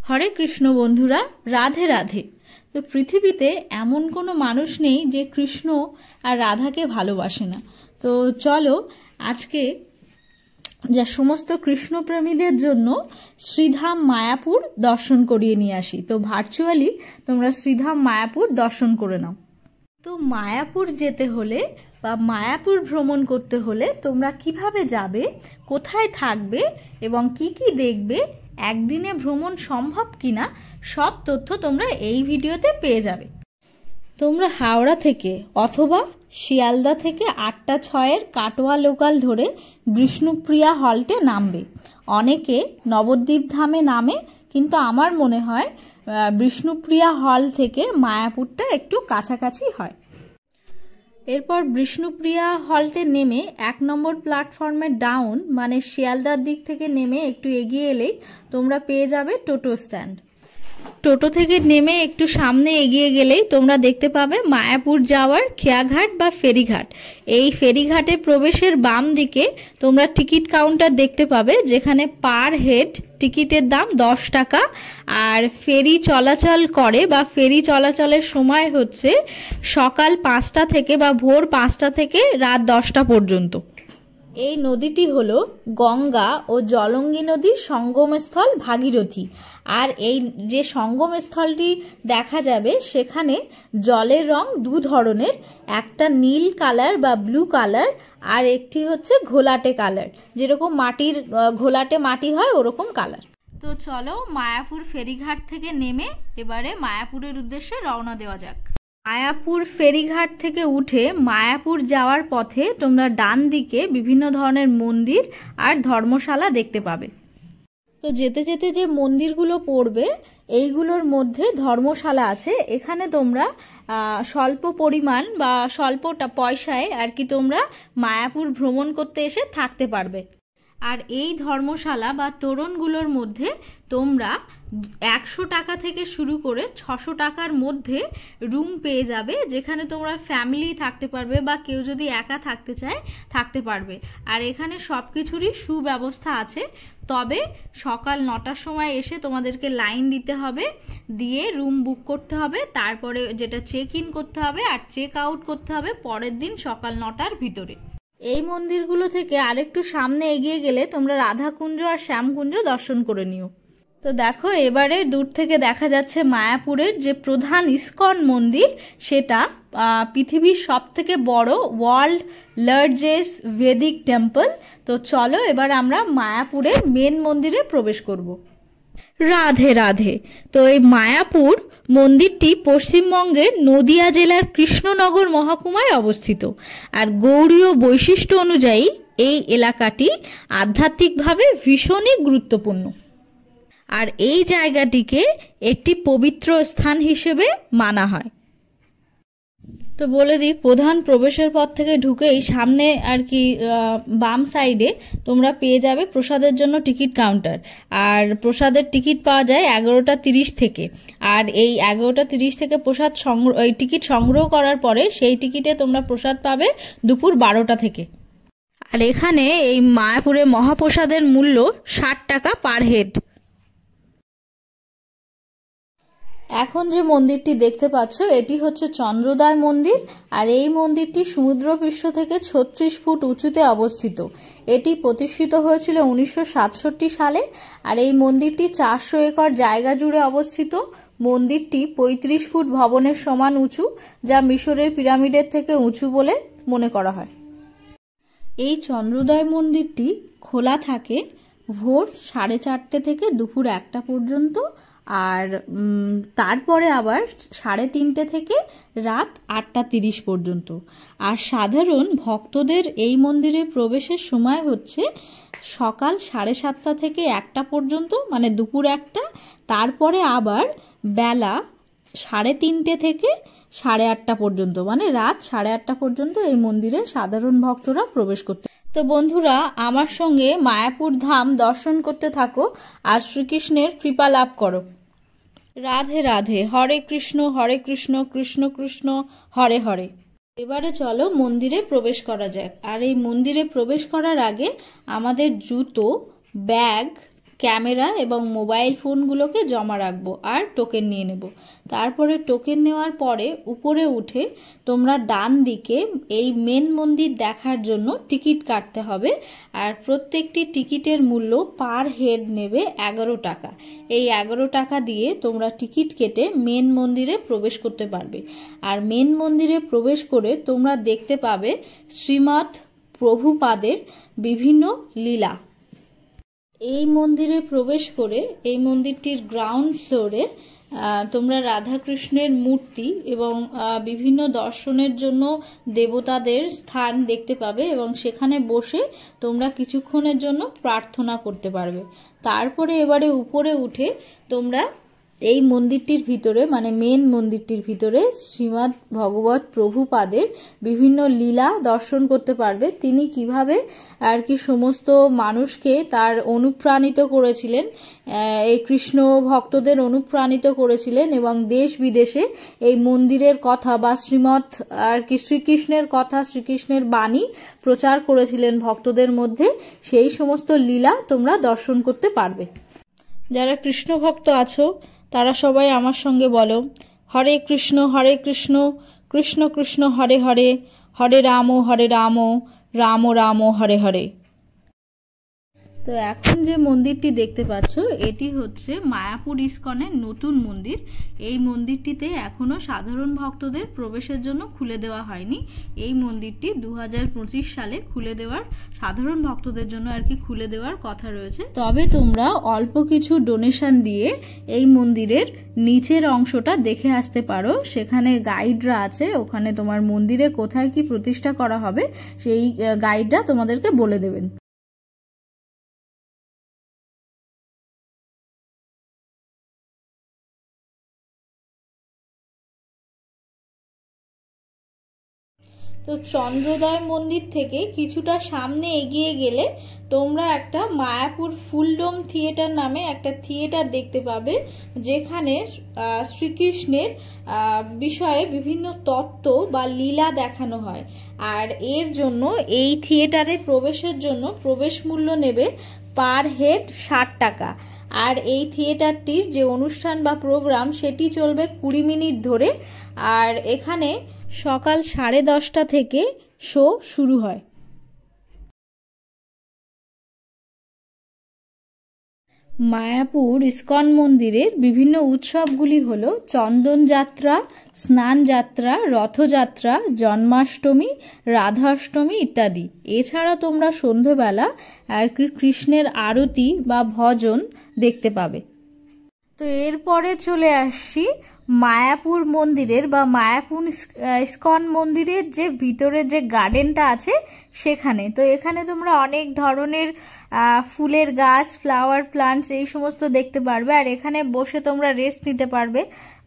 হরে কৃষ্ণ বন্ধুরা, রাধে রাধে। তো পৃথিবীতে এমন কোনো মানুষ নেই যে কৃষ্ণ আর রাধাকে ভালোবাসে না। তো চলো আজকে যা সমস্ত কৃষ্ণপ্রেমীদের জন্য শ্রীধাম মায়াপুর দর্শন করিয়ে নিয়ে আসি। তো ভার্চুয়ালি তোমরা শ্রীধাম মায়াপুর দর্শন করে নাও। তো মায়াপুর যেতে হলে বা মায়াপুর ভ্রমণ করতে হলে তোমরা কিভাবে যাবে, কোথায় থাকবে এবং কি কি দেখবে, একদিনে ভ্রমণ সম্ভব কিনা, সব তথ্য তোমরা এই ভিডিওতে পেয়ে যাবে। তোমরা হাওড়া থেকে অথবা শিয়ালদা থেকে 8টা 6-এর কাটোয়া লোকাল ধরে বিষ্ণুপ্রিয়া হল্টে নামবে। অনেকে নবদ্বীপ ধামে নামে, কিন্তু আমার মনে হয় বিষ্ণুপ্রিয়া হল থেকে মায়াপুরটা একটু কাছাকাছি হয়। এরপর বিষ্ণুপ্রিয়া হল্টে নেমে 1 নম্বর প্ল্যাটফর্মে ডাউন মানে শিয়ালদার দিক থেকে নেমে একটু এগিয়ে এলেই তোমরা পেয়ে যাবে টোটো স্ট্যান্ড। টোটো থেকে নেমে একটু সামনে এগিয়ে গেলেই তোমরা দেখতে পাবে মায়াপুর যাওয়ার খেয়াঘাট বা ফেরিঘাট। এই ফেরিঘাটে প্রবেশের বাম দিকে তোমরা টিকিট কাউন্টার দেখতে পাবে, যেখানে পার হেড টিকিটের দাম 10 টাকা। আর ফেরি চলাচল করে বা ফেরি চলাচলের সময় হচ্ছে সকাল 5টা থেকে বা ভোর 5টা থেকে রাত 10টা পর্যন্ত। এই নদীটি হলো গঙ্গা ও জলঙ্গি নদীর সঙ্গমস্থল ভাগীরথী। আর এই যে সঙ্গমস্থলটি দেখা যাবে সেখানে জলের রং 2 ধরনের, একটা নীল কালার বা ব্লু কালার আর একটি হচ্ছে ঘোলাটে কালার, যেরকম মাটির ঘোলাটে মাটি হয় ওরকম কালার। তো চলো মায়াপুর ফেরিঘাট থেকে নেমে এবারে মায়াপুরের উদ্দেশ্যে রওনা দেওয়া যাক। মায়াপুর ফেরিঘাট থেকে উঠে মায়াপুর যাওয়ার পথে তোমরা ডান দিকে বিভিন্ন ধরনের মন্দির আর ধর্মশালা দেখতে পাবে। তো যেতে যেতে যে মন্দিরগুলো পড়বে এইগুলোর মধ্যে ধর্মশালা আছে। এখানে তোমরা স্বল্প পরিমাণ বা স্বল্পটা পয়সায় আর কি তোমরা মায়াপুর ভ্রমণ করতে এসে থাকতে পারবে। আর এই ধর্মশালা বা তোরণগুলোর মধ্যে তোমরা 100 টাকা থেকে শুরু করে 600 টাকার মধ্যে রুম পেয়ে যাবে, যেখানে তোমরা ফ্যামিলি থাকতে পারবে বা কেউ যদি একা থাকতে চায় থাকতে পারবে। আর এখানে সব কিছুরই সুব্যবস্থা আছে, তবে সকাল 9টার সময় এসে তোমাদেরকে লাইন দিতে হবে, দিয়ে রুম বুক করতে হবে, তারপরে যেটা চেক ইন করতে হবে আর চেক আউট করতে হবে পরের দিন সকাল 9টার ভিতরে। এই মন্দিরগুলো থেকে আরেকটু সামনে এগিয়ে গেলে তোমরা রাধাকুঞ্জ আর শ্যামকুঞ্জ দর্শন করে নিও। তো দেখো এবারে দূর থেকে দেখা যাচ্ছে মায়াপুরের যে প্রধান ইস্কন মন্দির, সেটা পৃথিবীর সবথেকে বড় ওয়ার্ল্ড লার্জেস্ট ভেদিক টেম্পল। তো চলো এবার আমরা মায়াপুরের মেন মন্দিরে প্রবেশ করব। রাধে রাধে। তো এই মায়াপুর মন্দিরটি পশ্চিমবঙ্গের নদিয়া জেলার কৃষ্ণনগর মহকুমায় অবস্থিত। আর গৌড়ীয় বৈশিষ্ট্য অনুযায়ী এই এলাকাটি আধ্যাত্মিকভাবে ভীষণই গুরুত্বপূর্ণ। আর এই জায়গাটিকে একটি পবিত্র স্থান হিসেবে মানা হয়। তো বলে দিই, প্রধান প্রবেশের পথ থেকে ঢুকেই সামনে আর কি বাম সাইডে তোমরা পেয়ে যাবে প্রসাদের জন্য টিকিট কাউন্টার। আর প্রসাদের টিকিট পাওয়া যায় 11টা 30 থেকে। আর এই 11টা 30 থেকে প্রসাদ টিকিট সংগ্রহ করার পরে সেই টিকিটে তোমরা প্রসাদ পাবে দুপুর 12টা থেকে। আর এখানে এই মায়াপুরে মহাপ্রসাদের মূল্য 60 টাকা পার হেড। এখন যে মন্দিরটি দেখতে পাচ্ছ এটি হচ্ছে চন্দ্রোদয় মন্দির। আর এই মন্দিরটি সমুদ্রপৃষ্ঠ থেকে 36 ফুট উঁচুতে অবস্থিত। এটি প্রতিষ্ঠিত হয়েছিল 1967 সালে। আর এই মন্দিরটি 400 একর জায়গা জুড়ে অবস্থিত। মন্দিরটি 35 ফুট ভবনের সমান উঁচু, যা মিশরের পিরামিডের থেকে উঁচু বলে মনে করা হয়। এই চন্দ্রোদয় মন্দিরটি খোলা থাকে ভোর 4:30 থেকে দুপুর 1টা পর্যন্ত। আর তারপরে আবার 3:30 থেকে রাত 8টা 30 পর্যন্ত। আর সাধারণ ভক্তদের এই মন্দিরে প্রবেশের সময় হচ্ছে সকাল 7:30 থেকে 1টা পর্যন্ত, মানে দুপুর 1টা। তারপরে আবার বেলা 3:30 থেকে 8:30 পর্যন্ত, মানে রাত 8:30 পর্যন্ত এই মন্দিরে সাধারণ ভক্তরা প্রবেশ করতে। তো বন্ধুরা, আমার সঙ্গে মায়াপুর ধাম দর্শন করতে থাকো আর শ্রীকৃষ্ণের কৃপা লাভ করো। রাধে রাধে। হরে কৃষ্ণ কৃষ্ণ কৃষ্ণ হরে হরে। এবারে চলো মন্দিরে প্রবেশ করা যাক। আর এই মন্দিরে প্রবেশ করার আগে আমাদের জুতো, ব্যাগ, ক্যামেরা এবং মোবাইল ফোনগুলোকে জমা রাখবো আর টোকেন নিয়ে নেব। তারপরে টোকেন নেওয়ার পরে উপরে উঠে তোমরা ডান দিকে এই মেন মন্দির দেখার জন্য টিকিট কাটতে হবে। আর প্রত্যেকটি টিকিটের মূল্য পার হেড নেবে 11 টাকা। এই 11 টাকা দিয়ে তোমরা টিকিট কেটে মেন মন্দিরে প্রবেশ করতে পারবে। আর মেন মন্দিরে প্রবেশ করে তোমরা দেখতে পাবে শ্রীমৎ প্রভুপাদের বিভিন্ন লীলা। এই মন্দিরে প্রবেশ করে এই মন্দিরটির গ্রাউন্ড ফ্লোরে তোমরা রাধাকৃষ্ণের মূর্তি এবং বিভিন্ন দর্শনের জন্য দেবতাদের স্থান দেখতে পাবে এবং সেখানে বসে তোমরা কিছুক্ষণের জন্য প্রার্থনা করতে পারবে। তারপরে এবারে উপরে উঠে তোমরা এই মন্দিরটির ভিতরে মানে মেন মন্দিরটির ভিতরে শ্রীমৎ ভগবত প্রভুপাদের বিভিন্ন লীলা দর্শন করতে পারবে। তিনি কিভাবে আর কি সমস্ত মানুষকে তার অনুপ্রাণিত করেছিলেন, এই কৃষ্ণ ভক্তদের অনুপ্রাণিত করেছিলেন এবং দেশ বিদেশে এই মন্দিরের কথা বা শ্রীমৎ আর কি শ্রীকৃষ্ণের কথা, শ্রীকৃষ্ণের বাণী প্রচার করেছিলেন ভক্তদের মধ্যে। সেই সমস্ত লীলা তোমরা দর্শন করতে পারবে। যারা কৃষ্ণ ভক্ত আছো তারা সবাই আমার সঙ্গে বলো, হরে কৃষ্ণ কৃষ্ণ কৃষ্ণ হরে হরে, হরে রাম রাম রাম হরে হরে। তো এখন যে মন্দিরটি দেখতে পাচ্ছ এটি হচ্ছে মায়াপুর ইস্কনের নতুন মন্দির। এই মন্দিরটিতে এখনো সাধারণ ভক্তদের প্রবেশের জন্য খুলে দেওয়া হয়নি। এই মন্দিরটি 2025 সালে খুলে দেওয়ার, সাধারণ ভক্তদের জন্য আর কি খুলে দেওয়ার কথা রয়েছে। তবে তোমরা অল্প কিছু ডোনেশন দিয়ে এই মন্দিরের নিচের অংশটা দেখে আসতে পারো। সেখানে গাইডরা আছে, ওখানে তোমার মন্দিরে কোথায় কি প্রতিষ্ঠা করা হবে সেই গাইডরা তোমাদেরকে বলে দেবেন। তো চন্দ্রোদয় মন্দির থেকে কিছুটা সামনে এগিয়ে গেলে তোমরা একটা মায়াপুর ফুলডোম থিয়েটার নামে একটা থিয়েটার দেখতে পাবে, যেখানে শ্রীকৃষ্ণের বিষয়ে বিভিন্ন তত্ত্ব বা লীলা দেখানো হয়। আর এর জন্য এই থিয়েটারে প্রবেশের জন্য প্রবেশ মূল্য নেবে পার হেড 60 টাকা। আর এই থিয়েটারটির যে অনুষ্ঠান বা প্রোগ্রাম সেটি চলবে 20 মিনিট ধরে। আর এখানে সকাল 10:30 থেকে শো শুরু হয়। মায়াপুর ইস্কন মন্দিরের বিভিন্ন উৎসবগুলি হলো চন্দন যাত্রা, স্নান যাত্রা, রথযাত্রা, জন্মাষ্টমী, রাধাষ্টমী ইত্যাদি। এছাড়া তোমরা সন্ধেবেলা আর কৃষ্ণের আরতি বা ভজন দেখতে পাবে। তো এরপরে চলে আসছি মায়াপুর মন্দিরের বা মায়াপুর ইস্কন মন্দিরের যে ভিতরের যে গার্ডেনটা আছে সেখানে। তো এখানে তোমরা অনেক ধরনের ফুলের গাছ, ফ্লাওয়ার প্লান্টস এই সমস্ত দেখতে পারবে। আর এখানে বসে তোমরা রেস্ট নিতে পারবে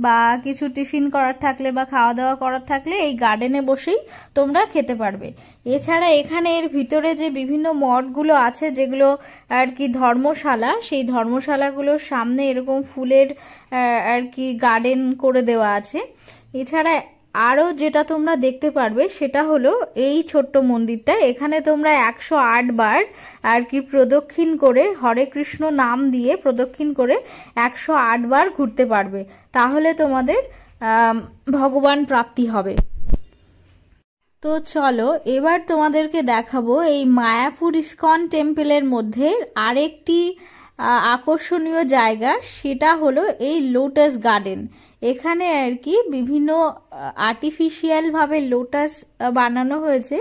বা কিছু টিফিন করার থাকলে বা খাওয়া দাওয়া করার থাকলে এই গার্ডেনে বসেই তোমরা খেতে পারবে। এছাড়া এখানে এর ভিতরে যে বিভিন্ন মঠগুলো আছে যেগুলো আর কি ধর্মশালা, সেই ধর্মশালাগুলোর সামনে এরকম ফুলের আর কি গার্ডেন করে দেওয়া আছে। এছাড়া আরও যেটা তোমরা দেখতে পারবে সেটা হলো এই ছোট্ট মন্দিরটা। এখানে তোমরা 108 বার আর কি প্রদক্ষিণ করে, হরে কৃষ্ণ নাম দিয়ে প্রদক্ষিণ করে 108 বার ঘুরতে পারবে। তাহলে তোমাদের ভগবান প্রাপ্তি হবে। তো চলো এবার তোমাদেরকে দেখাবো এই মায়াপুর ইস্কন টেম্পলের মধ্যে আরেকটি আকর্ষণীয় জায়গা, সেটা হলো এই লোটাস গার্ডেন। এখানে আর কি বিভিন্ন আর্টিফিশিয়াল ভাবে লোটাস বানানো হয়েছে।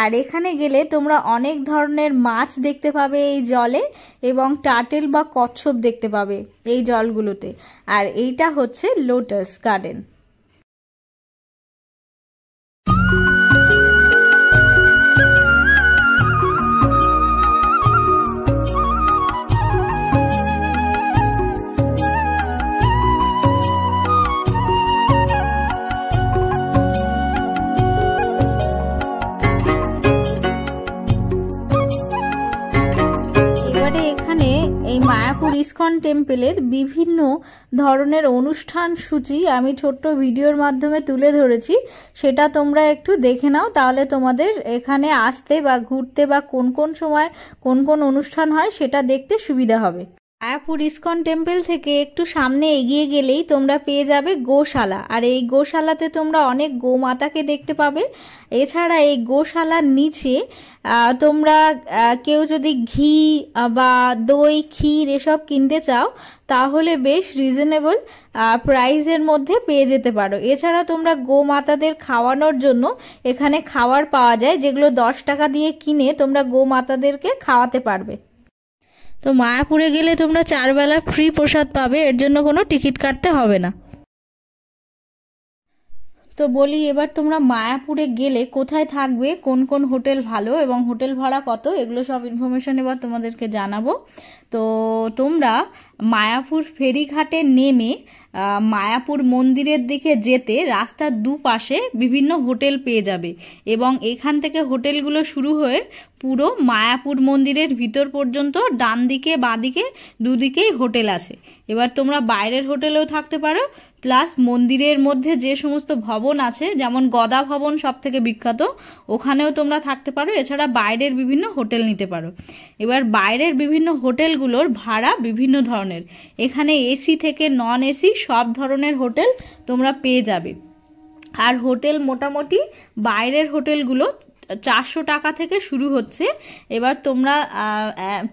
আর এখানে গেলে তোমরা অনেক ধরনের মাছ দেখতে পাবে এই জলে এবং টার্টেল বা কচ্ছপ দেখতে পাবে এই জলগুলোতে। আর এইটা হচ্ছে লোটাস গার্ডেন। মায়াপুর ইস্কন টেম্পলের বিভিন্ন ধরনের অনুষ্ঠান সূচি আমি ছোট্ট ভিডিওর মাধ্যমে তুলে ধরেছি, সেটা তোমরা একটু দেখে নাও। তাহলে তোমাদের এখানে আসতে বা ঘুরতে বা কোন কোন সময় কোন কোন অনুষ্ঠান হয় সেটা দেখতে সুবিধা হবে। মায়াপুর ইস্কন টেম্পল থেকে একটু সামনে এগিয়ে গেলেই তোমরা পেয়ে যাবে গোশালা। আর এই গোশালাতে তোমরা অনেক গোমাতাকে দেখতে পাবে। এছাড়া এই গোশালার নিচে তোমরা কেউ যদি ঘি বা দই, ক্ষীর এসব কিনতে চাও তাহলে বেশ রিজনেবল প্রাইসের মধ্যে পেয়ে যেতে পারো। এছাড়া তোমরা গোমাতাদের খাওয়ানোর জন্য এখানে খাবার পাওয়া যায়, যেগুলো 10 টাকা দিয়ে কিনে তোমরা গোমাতাদেরকে খাওয়াতে পারবে। তো মায়াপুরে গেলে তোমরা 4 বেলা ফ্রি প্রসাদ পাবে, এর জন্য কোনো টিকিট কাটতে হবে না। তো বলি, এবার তোমরা মায়াপুরে গেলে কোথায় থাকবে, কোন কোন হোটেল ভালো এবং হোটেল ভাড়া কত, এগুলো সব ইনফরমেশন এবার তোমাদেরকে জানাবো। তো তোমরা মায়াপুর ফেরিঘাটে নেমে মায়াপুর মন্দিরের দিকে যেতে রাস্তার দুপাশে বিভিন্ন হোটেল পেয়ে যাবে এবং এখান থেকে হোটেলগুলো শুরু হয়ে পুরো মায়াপুর মন্দিরের ভিতর পর্যন্ত ডান দিকে বাঁ দিকে দুদিকেই হোটেল আছে। এবার তোমরা বাইরের হোটেলেও থাকতে পারো, প্লাস মন্দিরের মধ্যে যে সমস্ত ভবন আছে, যেমন গদা ভবন সব থেকে বিখ্যাত, ওখানেও তোমরা থাকতে পারো। এছাড়া বাইরের বিভিন্ন হোটেল নিতে পারো। এবার বাইরের বিভিন্ন হোটেলগুলোর ভাড়া বিভিন্ন ধরনের, এখানে এসি থেকে নন এসি সব ধরনের হোটেল তোমরা পেয়ে যাবে। আর হোটেল মোটামুটি বাইরের হোটেলগুলো 400 টাকা থেকে শুরু হচ্ছে। এবার তোমরা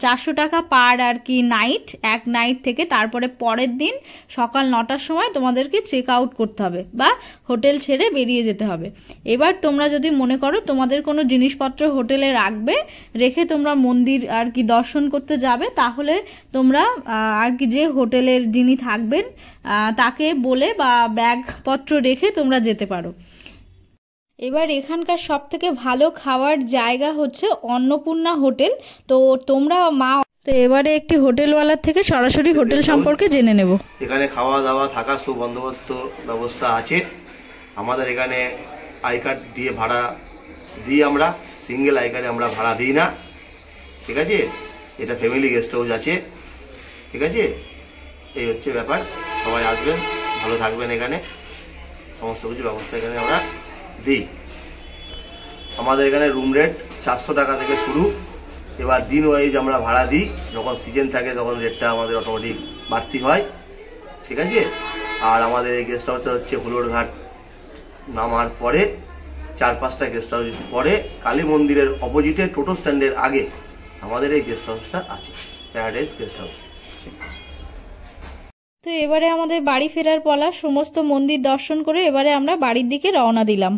400 টাকা পার আর কি নাইট, এক নাইট থেকে তারপরে পরের দিন সকাল 9টার সময় তোমাদেরকে চেক আউট করতে হবে বা হোটেল ছেড়ে বেরিয়ে যেতে হবে। এবার তোমরা যদি মনে করো তোমাদের কোনো জিনিসপত্র হোটেলে রাখবে, রেখে তোমরা মন্দির আর কি দর্শন করতে যাবে, তাহলে তোমরা আর কি যে হোটেলের যিনি থাকবেন তাকে বলে বা ব্যাগপত্র রেখে তোমরা যেতে পারো। এবার এখানকার সব থেকে ভালো খাওয়ার জায়গা হচ্ছে অন্নপূর্ণা হোটেল। তো তোমরা তো এবারে একটি হোটেলওয়ালার থেকে সরাসরি হোটেল সম্পর্কে জেনে নেব। এখানে খাওয়া দাওয়া থাকা সুবন্দোবস্ত ব্যবস্থা আছে। আমাদের এখানে আই কার্ড দিয়ে ভাড়া দিই আমরা, সিঙ্গেল আই কার্ডে আমরা ভাড়া দিই না, ঠিক আছে। এটা ফ্যামিলি গেস্ট হাউস আছে, ঠিক আছে। এই হচ্ছে ব্যাপার, সবাই আসবেন, ভালো থাকবেন। এখানে সমস্ত কিছু ব্যবস্থা এখানে আমরা দিই। আমাদের এখানে রুম রেট 400 টাকা থেকে শুরু। এবার দিন ওয়াইজ আমরা ভাড়া দিই, যখন সিজন থাকে তখন রেটটা আমাদের অটোমেটিক বাড়তি হয়, ঠিক আছে। আর আমাদের এই গেস্ট হাউসটা হচ্ছে হুলোরঘাট নামার পরে 4-5টা গেস্ট হাউস পরে কালী মন্দিরের অপোজিটে টোটো স্ট্যান্ডের আগে আমাদের এই গেস্ট হাউসটা আছে, প্যারাডাইস গেস্ট হাউস। তো এবারে আমাদের বাড়ি ফেরার পালা। সমস্ত মন্দির দর্শন করে এবারে আমরা বাড়ির দিকে রওনা দিলাম।